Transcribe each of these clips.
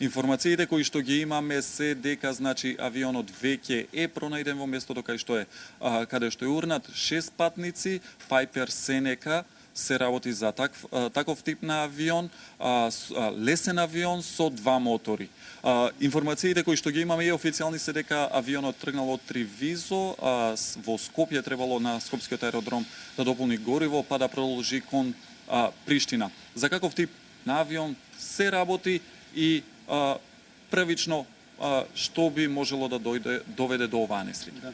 Информациите кои што ги имаме се дека значи авионот веќе е пронајден во местото кај што е каде што е урнат 6 патници, Пайпер Сенека се работи за таков тип на авион, лесен авион со 2 мотори. Информациите кои што ги имаме и официјални се дека авионот тргнал од Тривизо, во Скопје требало на Скопскиот аеродром да дополни гориво па да продолжи кон Приштина. За каков тип на авион се работи и првично што би можело да доведе до оваа несреќа? Да.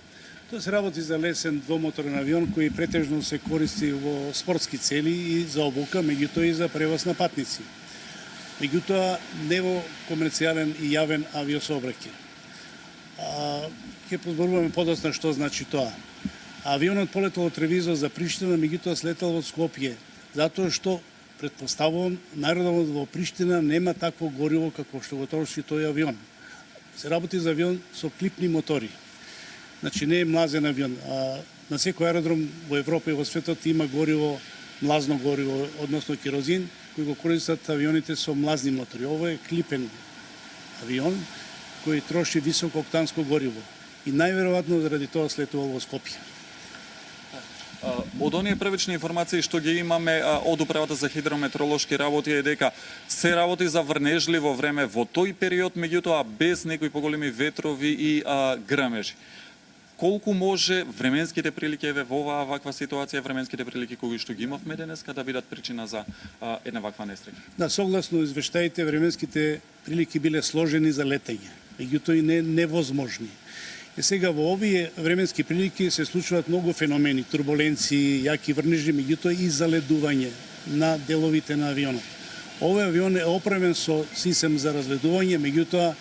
Тоа се работи за лесен двомоторен авион кој претежно се користи во спортски цели и за обука, меѓутоа и за превоз на патници. Меѓутоа не во комерцијален и јавен авиосообраќај. Ќе позборуваме подоцна што значи тоа. Авионот полетел од Тревизо за Приштина, меѓутоа слетел во Скопје, затоа што претпоставувам најродовно во Приштина нема такво гориво како што го троши тој авион. Се работи за авион со клипни мотори. Значи не е млазен авион. На секој аеродром во Европа и во светот има гориво, млазно гориво, односно керозин, кој го користат авионите со млазни мотори. Ово е клипен авион кој троши високооктанско гориво и најверојатно заради тоа слетувал во Скопје. Од оние првични информации што ги имаме од Управата за хидрометеоролошки работи е дека се работи за врнежливо време во тој период, меѓутоа без некои поголеми ветрови и грмежи. Колку може временските прилики во ваква ситуација, временските прилики кои што ги имавме денеска да бидат причина за една ваква несреќа? Да, согласно извештаите, временските прилики биле сложени за летење, меѓутоа и невозможни. И сега во овие временски прилики се случуваат многу феномени, турбуленции, јаки врнежи, меѓутоа и заледување на деловите на авионот. Овој авион е опремен со систем за разледување, меѓутоа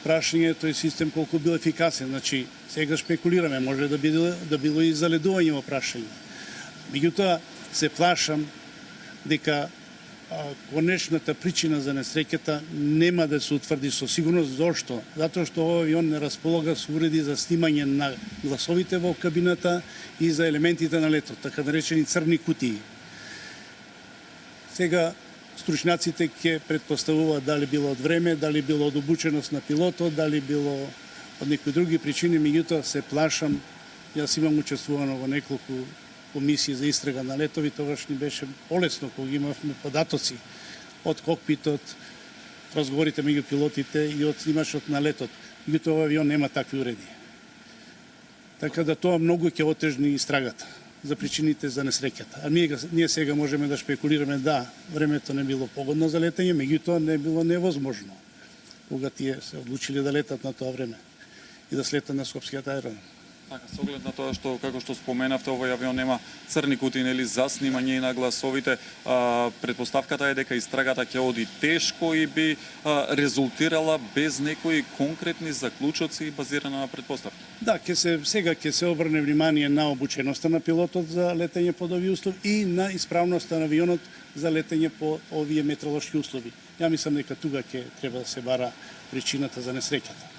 прашање тој систем колку бил ефикасен. Значи, сега шпекулираме, може да било и заледување во прашање. Меѓутоа, се плашам дека конечната причина за несреќата нема да се утврди со сигурност. Зошто? Затоа што овој авион не располага со уреди за снимање на гласовите во кабината и за елементите на летот, така наречени црни кутии. Сега стручњаците ќе претпоставуваат дали било од време, дали било од обученост на пилотот, дали било од некои други причини, меѓутоа се плашам. Јас имам учествувано во неколку комисија за истрага на летови, тогаш ни беше полесно кога имавме податоци од кокпитот, разговорите меѓу пилотите и од снимачот на летот. Меѓутоа овој авион нема такви уреди. Така да тоа многу ќе отежни истрагата за причините за несреќата. А ние сега можеме да шпекулираме, да, времето не било погодно за летање, меѓутоа не било невозможно кога тие се одлучиле да летат на тоа време и да слетат на Скопскиот аеродром. Така, со оглед на тоа што, како што споменавте, овој авион нема црни кутии, нели, за снимање на гласовите, претпоставката е дека истрагата ќе оди тешко и би резултирала без некои конкретни заклучоци базирана на претпоставки. Да, сега ќе се обрне внимание на обученоста на пилотот за летење под овие услови и на исправноста на авионот за летење по овие метеоролошки услови. Ја мислам дека тука ќе треба да се бара причината за несреќата.